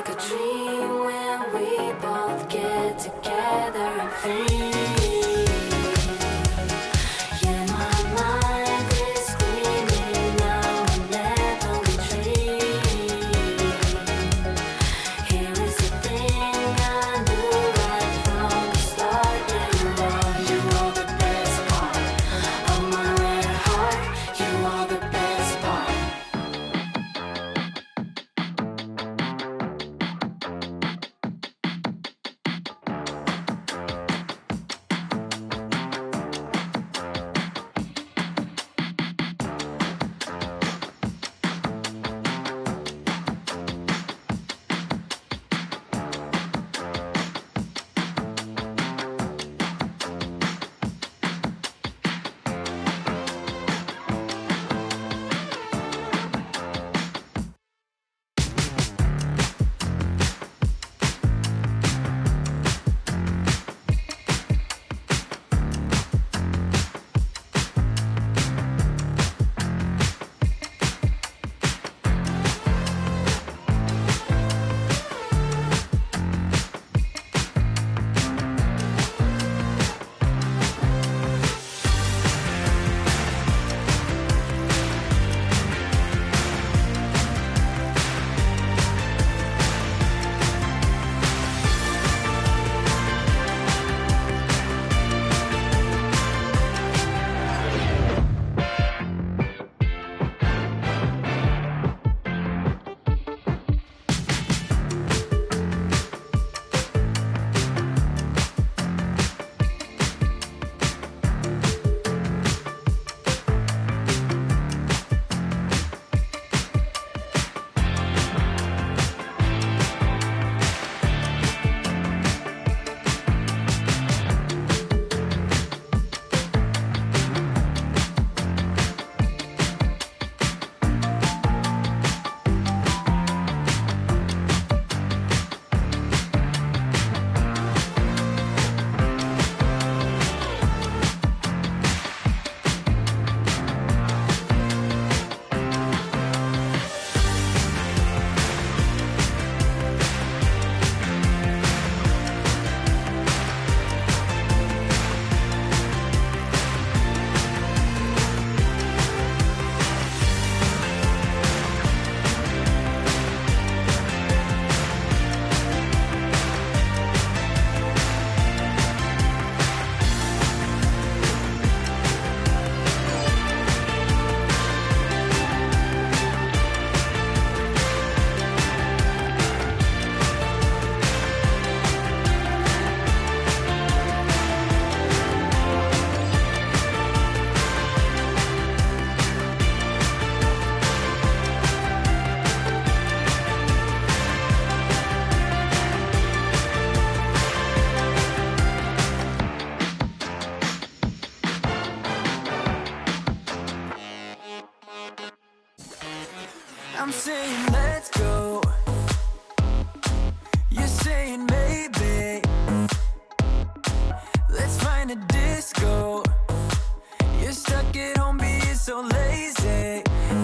a dream when we both get together and feel. Yeah, my mind is screaming now and never retreat. Here is the thing I knew right from the start. Yeah, you are the best part of my red heart. You are the best part. I'm saying let's go. You're saying maybe. Let's find a disco. You're stuck at home being so lazy.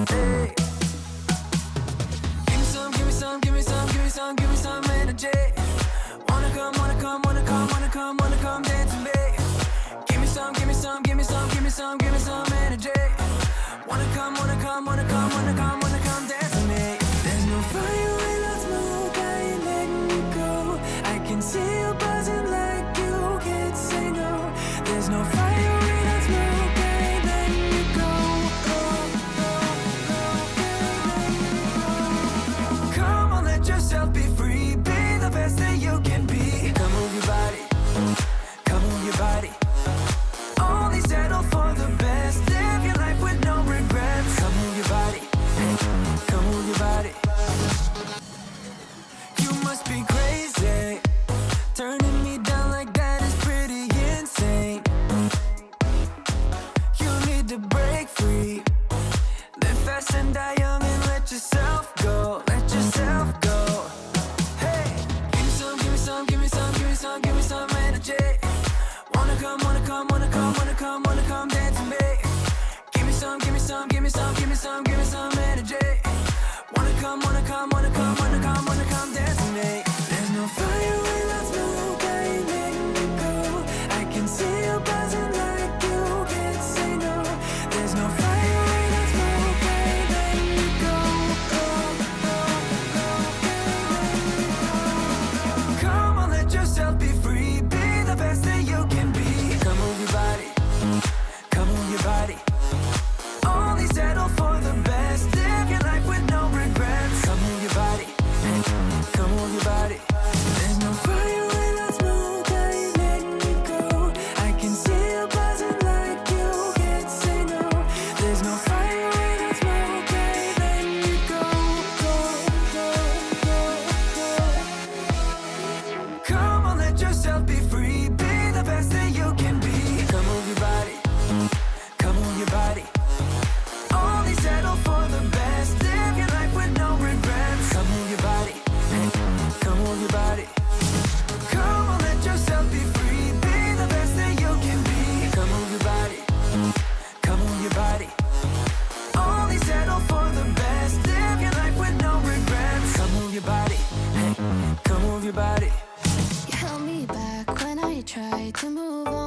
Hey. Give me some, give me some, give me some, give me some, give me some energy. Wanna come, wanna come, wanna come, wanna come, wanna come dance with me. Give me some, give me some, give me some, give me some, give me some energy. Wanna come, wanna come, wanna come, wanna come, wanna come dance with me. There's no fire without smoke, I ain't letting you go. I can see you buzzing like you can't say no. There's no fire without smoke, I ain't letting you go. Come on, let yourself be free. Be the best that you can be. Come move your body, come move your body. Only settle for the best. Live your life with no regrets. Come move your body, come move your body. You must be crazy. Turning me down like that is pretty insane. come move your body. There's no fire without smoke, I ain't letting you go. I can see you buzzing like you can't say no. There's no fire without smoke, I ain't letting you go. Come on, let yourself be free. Be the best that you can be. Come move your body. Come move your body. Only settle for the best. Live your life with no regrets. Come move your body. Hey, come move your body. Come on, let yourself be free. Be the best that you can be. Come move your body. Come move your body. Only settle for the best. Live your life with no regrets. Come move your body. Hey, come move your body. You held me back when I tried to move on.